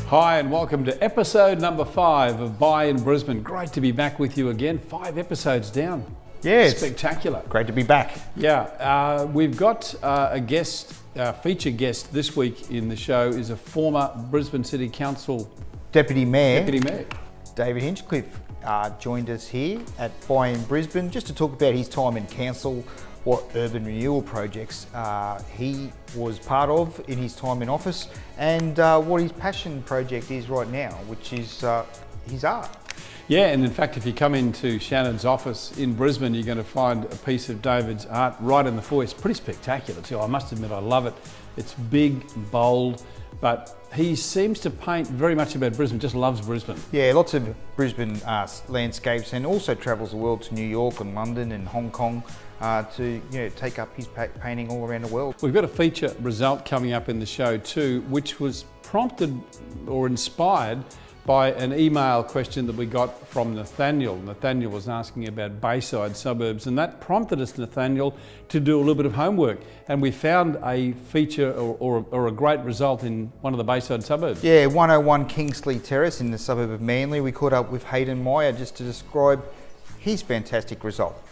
Hi and welcome to episode number 5 of Buy in Brisbane. Great to be back with you again. 5 episodes down. Yes. Spectacular. Great to be back. Yeah, we've got a guest, featured guest this week in the show is a former Brisbane City Council Deputy Mayor David Hinchliffe joined us here at Buy in Brisbane just to talk about his time in council, what urban renewal projects he was part of in his time in office, and what his passion project is right now, which is his art. Yeah, and in fact, if you come into Shannon's office in Brisbane, you're going to find a piece of David's art right in the foyer. It's pretty spectacular too. I must admit, I love it. It's big, bold, but he seems to paint very much about Brisbane, just loves Brisbane. Yeah, lots of Brisbane landscapes, and also travels the world to New York and London and Hong Kong to take up his painting all around the world. We've got a feature result coming up in the show too, which was prompted or inspired by an email question that we got from Nathaniel. Nathaniel was asking about Bayside suburbs, and that prompted us, Nathaniel, to do a little bit of homework. And we found a feature or a great result in one of the Bayside suburbs. Yeah, 101 Kingsley Terrace in the suburb of Manly. We caught up with Haydn Meyer just to describe his fantastic result.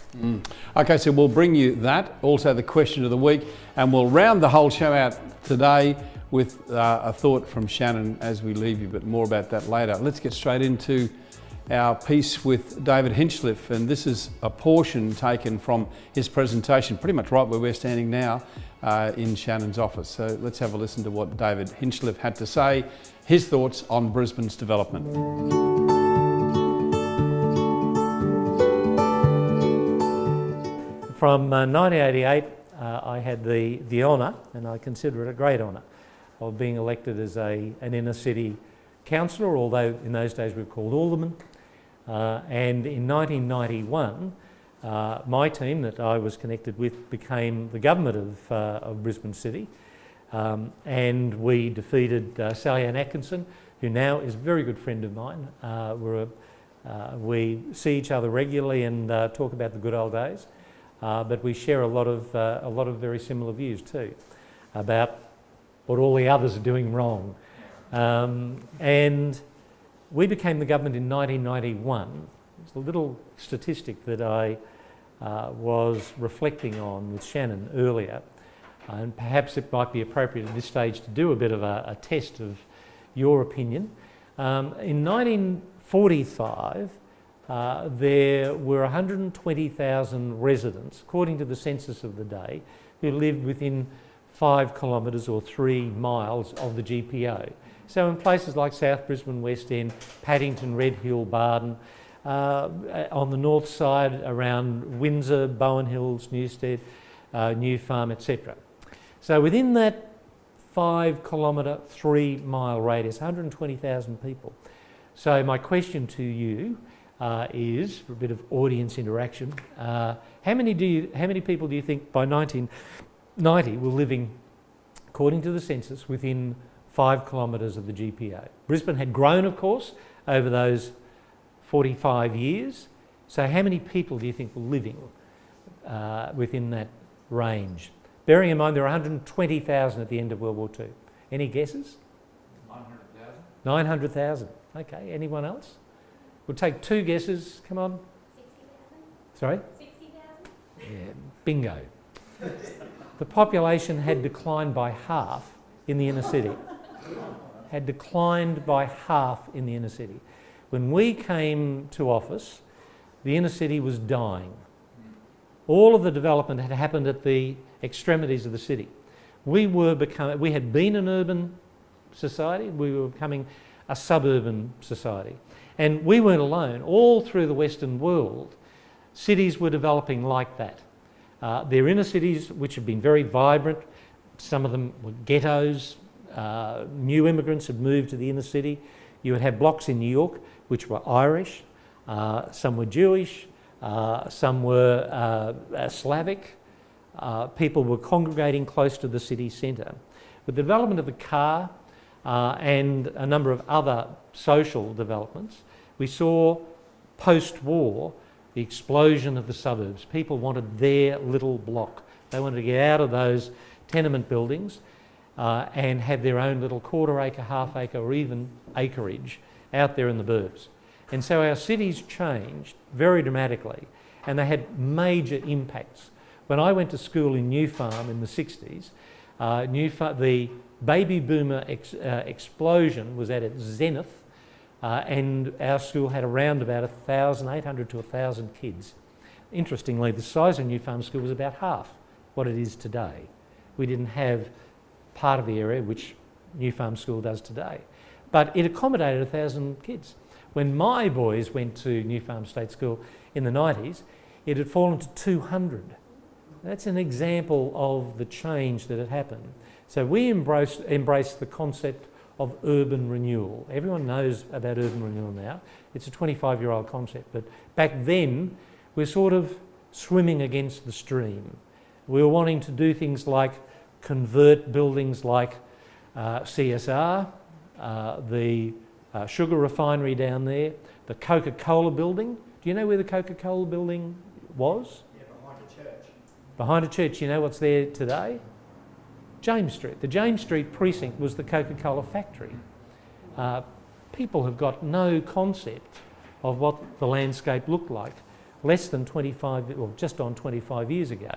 Okay, so we'll bring you that, also the question of the week, and we'll round the whole show out today with a thought from Shannon as we leave you, but more about that later. Let's get straight into our piece with David Hinchliffe, and this is a portion taken from his presentation, pretty much right where we're standing now in Shannon's office. So let's have a listen to what David Hinchliffe had to say, his thoughts on Brisbane's development. From 1988, I had the honour, and I consider it a great honour, of being elected as an inner city councillor, although in those days we were called aldermen. And in 1991, my team that I was connected with became the government of Brisbane City, and we defeated Sally Ann Atkinson, who now is a very good friend of mine. We see each other regularly and talk about the good old days. But we share a lot of very similar views too about what all the others are doing wrong. And we became the government in 1991. It's a little statistic that I was reflecting on with Shannon earlier, and perhaps it might be appropriate at this stage to do a bit of a test of your opinion. In 1945, there were 120,000 residents, according to the census of the day, who lived within 5 kilometres or 3 miles of the GPO. So in places like South Brisbane, West End, Paddington, Red Hill, Barden, on the north side around Windsor, Bowen Hills, Newstead, New Farm, etc. So within that 5 kilometre, 3 mile radius, 120,000 people. So my question to you is, for a bit of audience interaction, how many people do you think by 1990 were living, according to the census, within 5 kilometres of the GPO? Brisbane had grown, of course, over those 45 years. So how many people do you think were living within that range? Bearing in mind there were 120,000 at the end of World War II. Any guesses? 900,000. 900,000. Okay, anyone else? We'll take 2 guesses. Come on. 60,000. Sorry? 60,000. Yeah, bingo. The population had declined by half in the inner city. Had declined by half in the inner city. When we came to office, the inner city was dying. All of the development had happened at the extremities of the city. We had been an urban society. We were becoming a suburban society. And we weren't alone. All through the Western world, cities were developing like that. They're inner cities which have been very vibrant. Some of them were ghettos. New immigrants had moved to the inner city. You would have blocks in New York which were Irish, some were Jewish, some were Slavic. People were congregating close to the city centre. With the development of the car and a number of other social developments, we saw post-war the explosion of the suburbs. People wanted their little block. They wanted to get out of those tenement buildings and had their own little quarter acre, half acre or even acreage out there in the burbs. And so our cities changed very dramatically and they had major impacts. When I went to school in New Farm in the 60s, the baby boomer explosion was at its zenith, and our school had around about 800 to 1,000 kids. Interestingly, the size of New Farm School was about half what it is today. We didn't have part of the area which New Farm School does today, but it accommodated 1,000 kids. When my boys went to New Farm State School in the 90s, it had fallen to 200. That's an example of the change that had happened. So we embraced the concept of urban renewal. Everyone knows about urban renewal now. It's a 25-year-old concept, but back then we're sort of swimming against the stream. We were wanting to do things like convert buildings like CSR, the sugar refinery down there, the Coca-Cola building. Do you know where the Coca-Cola building was? Yeah, behind a church. Behind a church. You know what's there today? James Street. The James Street precinct was the Coca-Cola factory. People have got no concept of what the landscape looked like less than 25, or just on 25 years ago.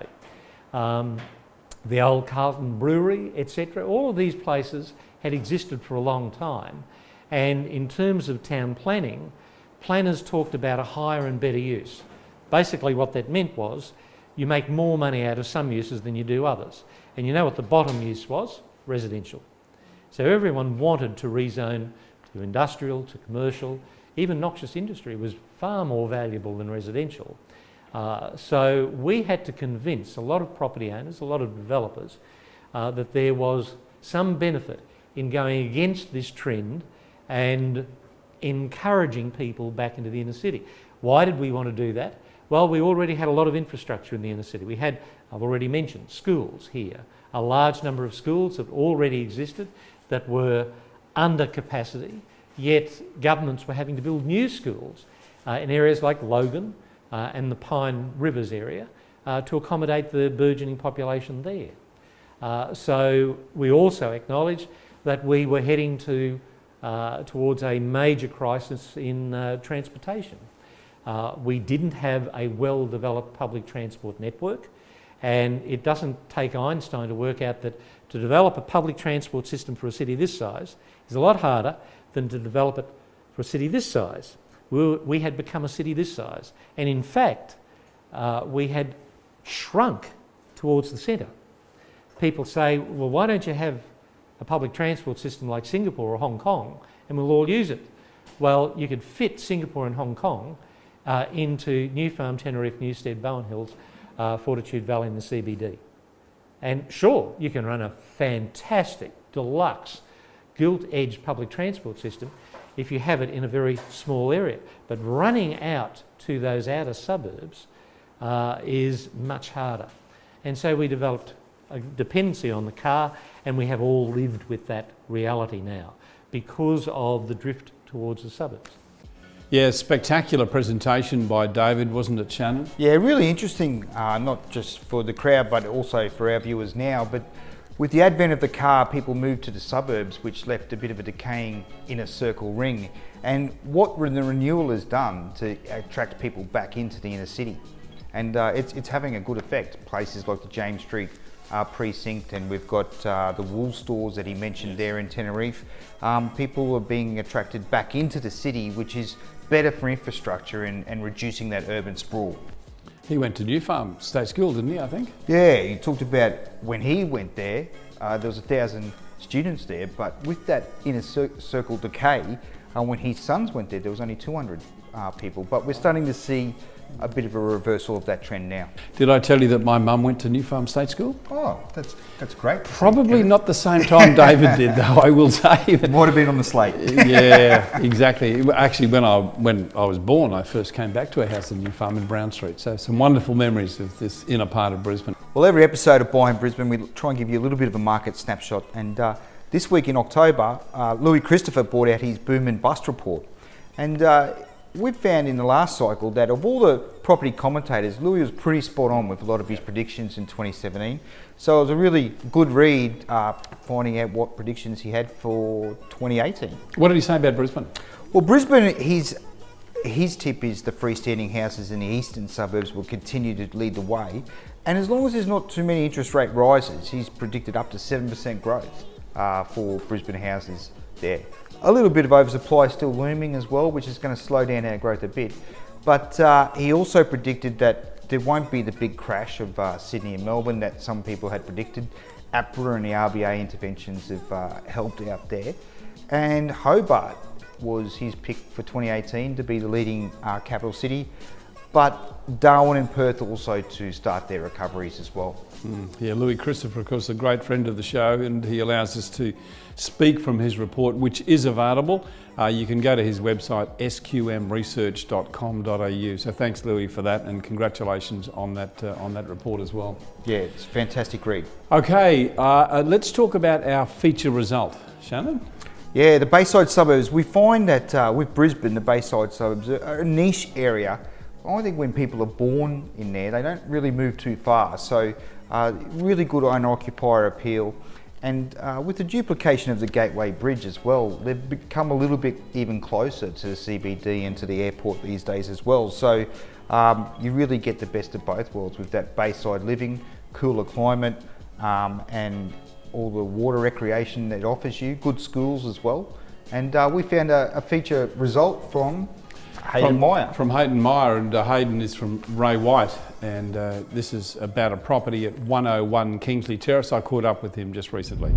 The old Carlton Brewery, etc. All of these places had existed for a long time. And in terms of town planning, planners talked about a higher and better use. Basically what that meant was you make more money out of some uses than you do others. And you know what the bottom use was? Residential. So everyone wanted to rezone to industrial, to commercial. Even noxious industry was far more valuable than residential. So we had to convince a lot of property owners, a lot of developers, that there was some benefit in going against this trend and encouraging people back into the inner city. Why did we want to do that? Well, we already had a lot of infrastructure in the inner city. We had, I've already mentioned, schools here. A large number of schools that already existed that were under capacity, yet governments were having to build new schools in areas like Logan and the Pine Rivers area to accommodate the burgeoning population there. So we also acknowledged that we were heading towards a major crisis in transportation. We didn't have a well-developed public transport network, and it doesn't take Einstein to work out that to develop a public transport system for a city this size is a lot harder than to develop it for a city this size. We had become a city this size, and in fact we had shrunk towards the centre. People say, well, why don't you have a public transport system like Singapore or Hong Kong and we'll all use it? Well, you could fit Singapore and Hong Kong into New Farm, Tenerife, Newstead, Bowen Hills, Fortitude Valley and the CBD. And sure, you can run a fantastic, deluxe, gilt-edged public transport system if you have it in a very small area. But running out to those outer suburbs is much harder. And so we developed a dependency on the car, and we have all lived with that reality now because of the drift towards the suburbs. Yeah, spectacular presentation by David, wasn't it, Shannon? Yeah, really interesting, not just for the crowd, but also for our viewers now. But with the advent of the car, people moved to the suburbs, which left a bit of a decaying inner circle ring. And what the renewal has done to attract people back into the inner city. And it's having a good effect. Places like the James Street precinct, and we've got the wool stores that he mentioned there in Tenerife. People are being attracted back into the city, which is better for infrastructure and reducing that urban sprawl. He went to New Farm State School, didn't he, I think? Yeah, he talked about when he went there, there was 1,000 students there, but with that inner circle decay, when his sons went there was only 200 people. But we're starting to see a bit of a reversal of that trend now. Did I tell you that my mum went to New Farm State School? Oh, that's great. Probably not the same time David did, though, I will say. It might have been on the slate. Yeah, exactly. Actually, when I was born, I first came back to a house in New Farm in Brown Street. So some wonderful memories of this inner part of Brisbane. Well, every episode of Buy in Brisbane, we try and give you a little bit of a market snapshot. And this week in October, Louis Christopher brought out his boom and bust report. And we've found in the last cycle that of all the property commentators, Louis was pretty spot on with a lot of his predictions in 2017. So it was a really good read finding out what predictions he had for 2018. What did he say about Brisbane? Well, Brisbane, his tip is the freestanding houses in the eastern suburbs will continue to lead the way. And as long as there's not too many interest rate rises, he's predicted up to 7% growth for Brisbane houses there. A little bit of oversupply still looming as well, which is going to slow down our growth a bit. But he also predicted that there won't be the big crash of Sydney and Melbourne that some people had predicted. APRA and the RBA interventions have helped out there. And Hobart was his pick for 2018 to be the leading capital city, but Darwin and Perth also to start their recoveries as well. Yeah, Louis Christopher, of course, a great friend of the show, and he allows us to speak from his report, which is available. You can go to his website, sqmresearch.com.au. So thanks, Louis, for that, and congratulations on that report as well. Yeah, it's a fantastic read. Okay, let's talk about our feature result. Shannon? Yeah, the Bayside suburbs. We find that with Brisbane, the Bayside suburbs are a niche area. I think when people are born in there, they don't really move too far. So really good owner-occupier appeal. And with the duplication of the Gateway Bridge as well, they've become a little bit even closer to the CBD and to the airport these days as well. So you really get the best of both worlds with that Bayside living, cooler climate, and all the water recreation that it offers you, good schools as well. And we found a feature result from Haydn Meyer. From Haydn Meyer, and Haydn is from Ray White, and this is about a property at 101 Kingsley Terrace. I caught up with him just recently.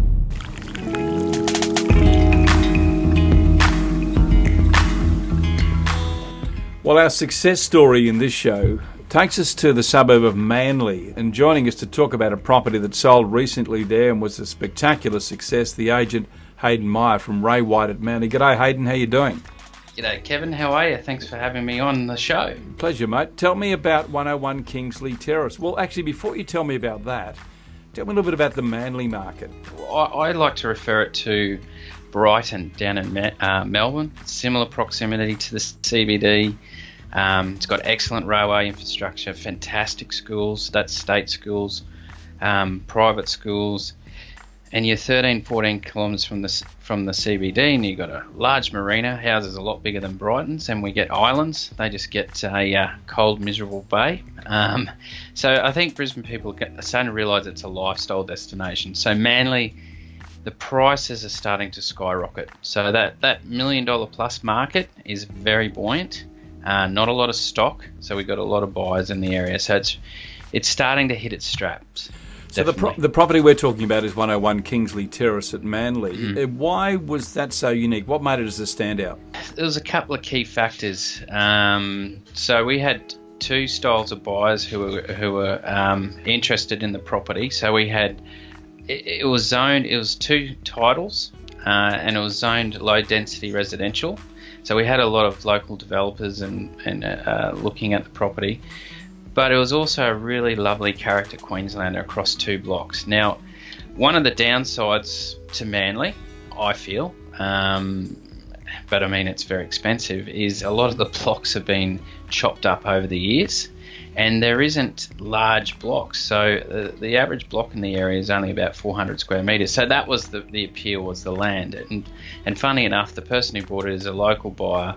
Well, our success story in this show takes us to the suburb of Manly, and joining us to talk about a property that sold recently there and was a spectacular success, the agent Haydn Meyer from Ray White at Manly. G'day Haydn, how you doing? G'day Kevin, how are you? Thanks for having me on the show. Pleasure, mate. Tell me about 101 Kingsley Terrace. Well, actually, before you tell me about that, tell me a little bit about the Manly market. I like to refer it to Brighton down in Melbourne. Similar proximity to the CBD. It's got excellent railway infrastructure, fantastic schools, that's state schools, private schools, and you're 13-14 kilometres from the CBD, and you've got a large marina, houses a lot bigger than Brighton's, and we get islands. They just get a cold, miserable bay. So I think Brisbane people are starting to realise it's a lifestyle destination. So Manly, the prices are starting to skyrocket. So that $1 million plus market is very buoyant. Not a lot of stock, so we've got a lot of buyers in the area. So it's starting to hit its straps. So the property we're talking about is 101 Kingsley Terrace at Manly. Why was that so unique? What made it as a standout? There was a couple of key factors. So we had two styles of buyers who were interested in the property. So we had it was zoned. It was two titles, and it was zoned low density residential. So we had a lot of local developers and looking at the property. But it was also a really lovely character Queenslander across 2 blocks. Now, one of the downsides to Manly, I feel, but I mean it's very expensive, is a lot of the blocks have been chopped up over the years, and there isn't large blocks. So the average block in the area is only about 400 square metres. So that was the appeal, was the land. And funny enough, the person who bought it is a local buyer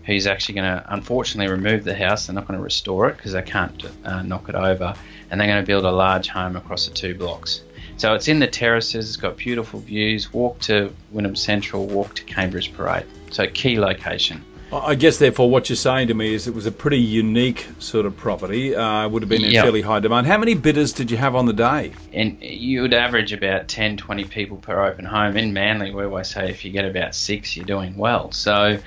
who's actually going to, unfortunately, remove the house. They're not going to restore it because they can't knock it over, and they're going to build a large home across the 2 blocks. So it's in the terraces, it's got beautiful views, walk to Wynnum Central, walk to Cambridge Parade. So key location. I guess, therefore, what you're saying to me is it was a pretty unique sort of property. Would have been in fairly high demand. How many bidders did you have on the day? And you would average about 10, 20 people per open home. In Manly, we always say if you get about 6, you're doing well. So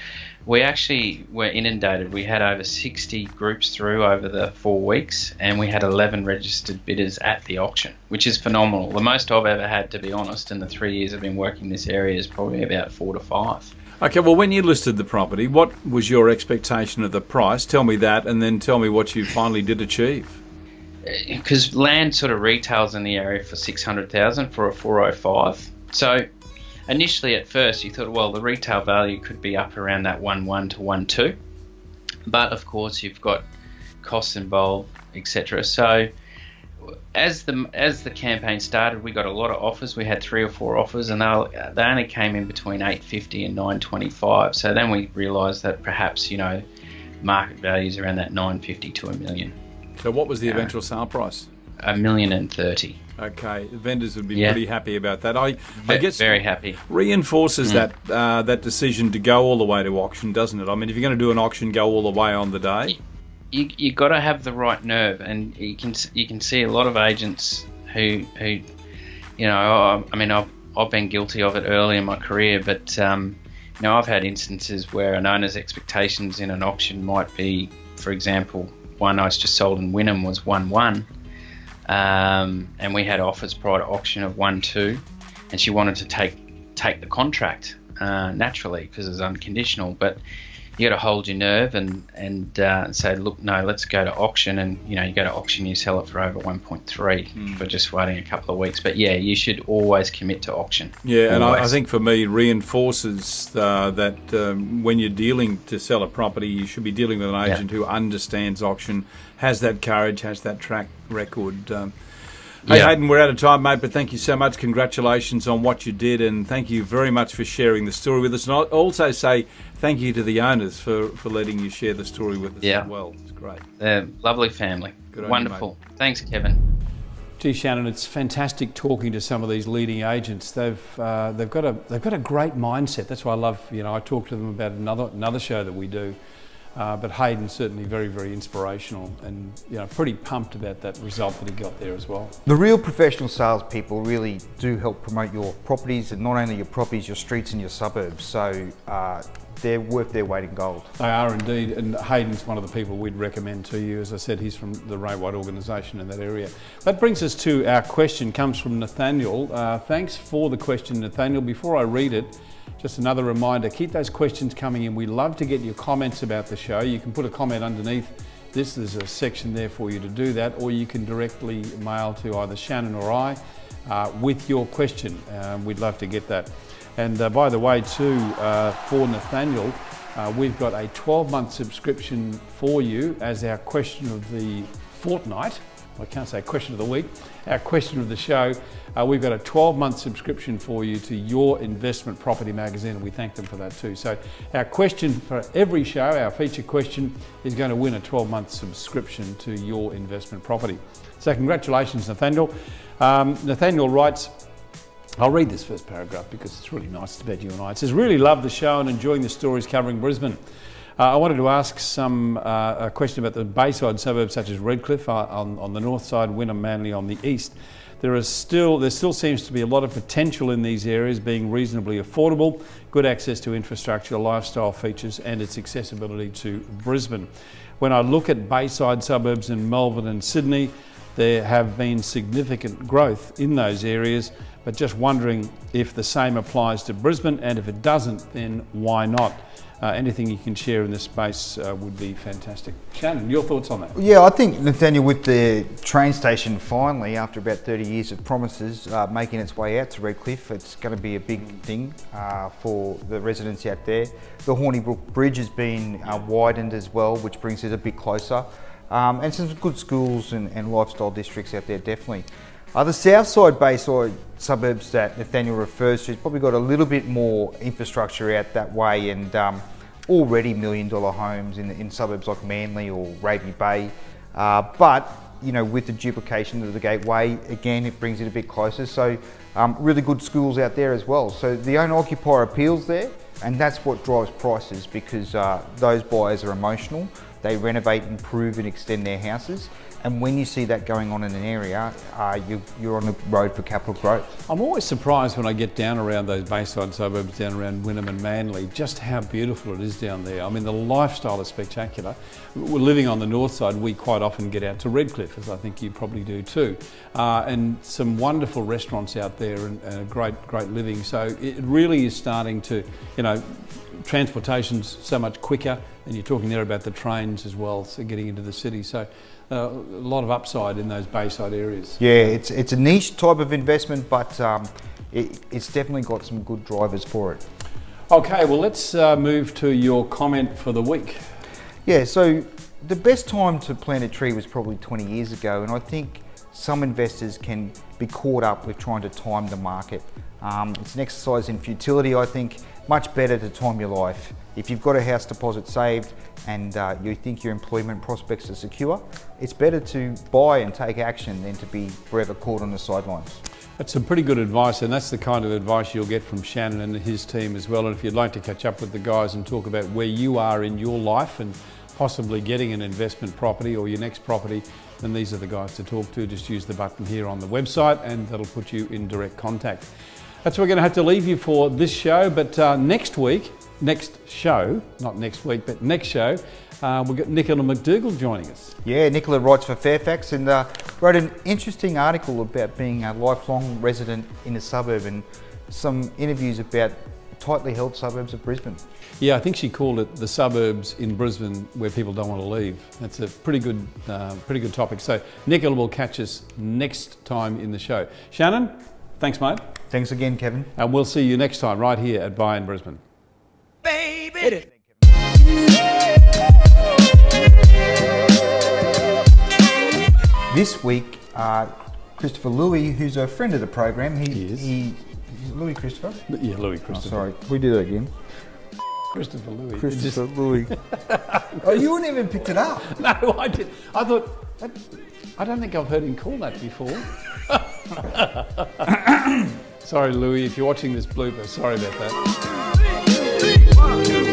we actually were inundated. We had over 60 groups through over the 4 weeks, and we had 11 registered bidders at the auction, which is phenomenal. The most I've ever had, to be honest, in the 3 years I've been working this area is probably about 4 to 5. Okay, well, when you listed the property, what was your expectation of the price? Tell me that, and then tell me what you finally did achieve. Because land sort of retails in the area for $600,000 for a 405. So initially, at first, you thought, well, the retail value could be up around that 1.1 to 1.2. but of course you've got costs involved, etc. So as the campaign started, we got a lot of offers. We had 3 or 4 offers, and they only came in between $850 and $925. So then we realised that perhaps, you know, market values around that $950 to $1 million. So what was the eventual sale price? $1,030,000. Okay, the vendors would be pretty happy about that. I guess very happy. Reinforces that decision to go all the way to auction, doesn't it? I mean, if you're going to do an auction, go all the way on the day. You got to have the right nerve, and you can see a lot of agents who you know, I mean, I've been guilty of it early in my career, but you know, I've had instances where an owner's expectations in an auction might be, for example, one I just sold in Wynnum was 1-1, and we had offers prior to auction of 1-2, and she wanted to take the contract naturally because it's unconditional, but you got to hold your nerve and say, look, no, let's go to auction. And you know, you go to auction, you sell it for over 1.3 for just waiting a couple of weeks. But yeah, you should always commit to auction. Yeah, and I think for me, reinforces that when you're dealing to sell a property, you should be dealing with an agent who understands auction, has that courage, has that track record. Hey, Haydn, we're out of time, mate, but thank you so much. Congratulations on what you did, and thank you very much for sharing the story with us. And I'll also say thank you to the owners for letting you share the story with us as well. It's great. Lovely family. Good on Wonderful. You, Thanks, Kevin. Gee, Shannon, it's fantastic talking to some of these leading agents. They've got a great mindset. That's why I love, you know, I talk to them about another show that we do. But Haydn's certainly very, very inspirational, and you know, pretty pumped about that result that he got there as well. The real professional salespeople really do help promote your properties, and not only your properties, your streets and your suburbs. So they're worth their weight in gold. They are indeed, and Haydn's one of the people we'd recommend to you. As I said, he's from the Ray White organisation in that area. That brings us to our question. Comes from Nathaniel. Thanks for the question, Nathaniel. Before I read it, just another reminder, keep those questions coming in. We love to get your comments about the show. You can put a comment underneath this. There's a section there for you to do that, or you can directly mail to either Shannon or I with your question. We'd love to get that. And by the way, too, for Nathaniel, we've got a 12-month subscription for you as our question of the fortnight. I can't say question of the week, our question of the show. We've got a 12-month subscription for you to Your Investment Property magazine, and we thank them for that too. So our question for every show, our feature question, is going to win a 12-month subscription to Your Investment Property. So congratulations, Nathaniel. Nathaniel writes, I'll read this first paragraph because it's really nice. It's about you and I. It says, really love the show and enjoying the stories covering Brisbane. I wanted to ask a question about the Bayside suburbs such as Redcliffe on the north side, Wynnum Manly on the east. There still seems to be a lot of potential in these areas, being reasonably affordable, good access to infrastructure, lifestyle features, and its accessibility to Brisbane. When I look at Bayside suburbs in Melbourne and Sydney, there have been significant growth in those areas, but just wondering if the same applies to Brisbane, and if it doesn't, then why not? Anything you can share in this space would be fantastic. Shannon, your thoughts on that? Yeah, I think, Nathaniel, with the train station finally, after about 30 years of promises, making its way out to Redcliffe, it's going to be a big thing for the residents out there. The Hornybrook Bridge has been widened as well, which brings it a bit closer. And some good schools and lifestyle districts out there, definitely. The south side Bayside suburbs that Nathaniel refers to has probably got a little bit more infrastructure out that way, and already $1 million homes in suburbs like Manly or Raby Bay. But you know, with the duplication of the Gateway, again, it brings it a bit closer. So really good schools out there as well. So the owner-occupier appeals there, and that's what drives prices, because those buyers are emotional. They renovate, improve and extend their houses. And when you see that going on in an area, you're on the road for capital growth. I'm always surprised when I get down around those Bayside suburbs, down around Wynnum and Manly, just how beautiful it is down there. I mean, the lifestyle is spectacular. We're living on the north side, we quite often get out to Redcliffe, as I think you probably do too. And some wonderful restaurants out there, and great living. So it really is starting to, you know, transportation's so much quicker, and you're talking there about the trains as well, so getting into the city. So a lot of upside in those Bayside areas. Yeah, it's a niche type of investment, but it's definitely got some good drivers for it. Okay, well, let's move to your comment for the week. Yeah, so the best time to plant a tree was probably 20 years ago, and I think some investors can be caught up with trying to time the market. It's an exercise in futility, I think. Much better to time your life. If you've got a house deposit saved and you think your employment prospects are secure, it's better to buy and take action than to be forever caught on the sidelines. That's some pretty good advice, and that's the kind of advice you'll get from Shannon and his team as well. And if you'd like to catch up with the guys and talk about where you are in your life and possibly getting an investment property or your next property, then these are the guys to talk to. Just use the button here on the website and that'll put you in direct contact. That's where we're going to have to leave you for this show, but next show, we've got Nicola McDougall joining us. Yeah, Nicola writes for Fairfax and wrote an interesting article about being a lifelong resident in a suburb and some interviews about tightly held suburbs of Brisbane. Yeah, I think she called it the suburbs in Brisbane where people don't want to leave. That's a pretty good topic. So Nicola will catch us next time in the show. Shannon, thanks mate. Thanks again, Kevin. And we'll see you next time right here at Buy in Brisbane. Baby. Hit it. This week, Christopher Louis, who's a friend of the program, Is it Louis Christopher? Yeah, Louis Christopher. Sorry, we do that again. Christopher Louis. Christopher Louis. Oh, you wouldn't even picked it up. No, I did. I thought, I don't think I've heard him call that before. Sorry, Louis, if you're watching this blooper, sorry about that. 3, 2, 1, 2.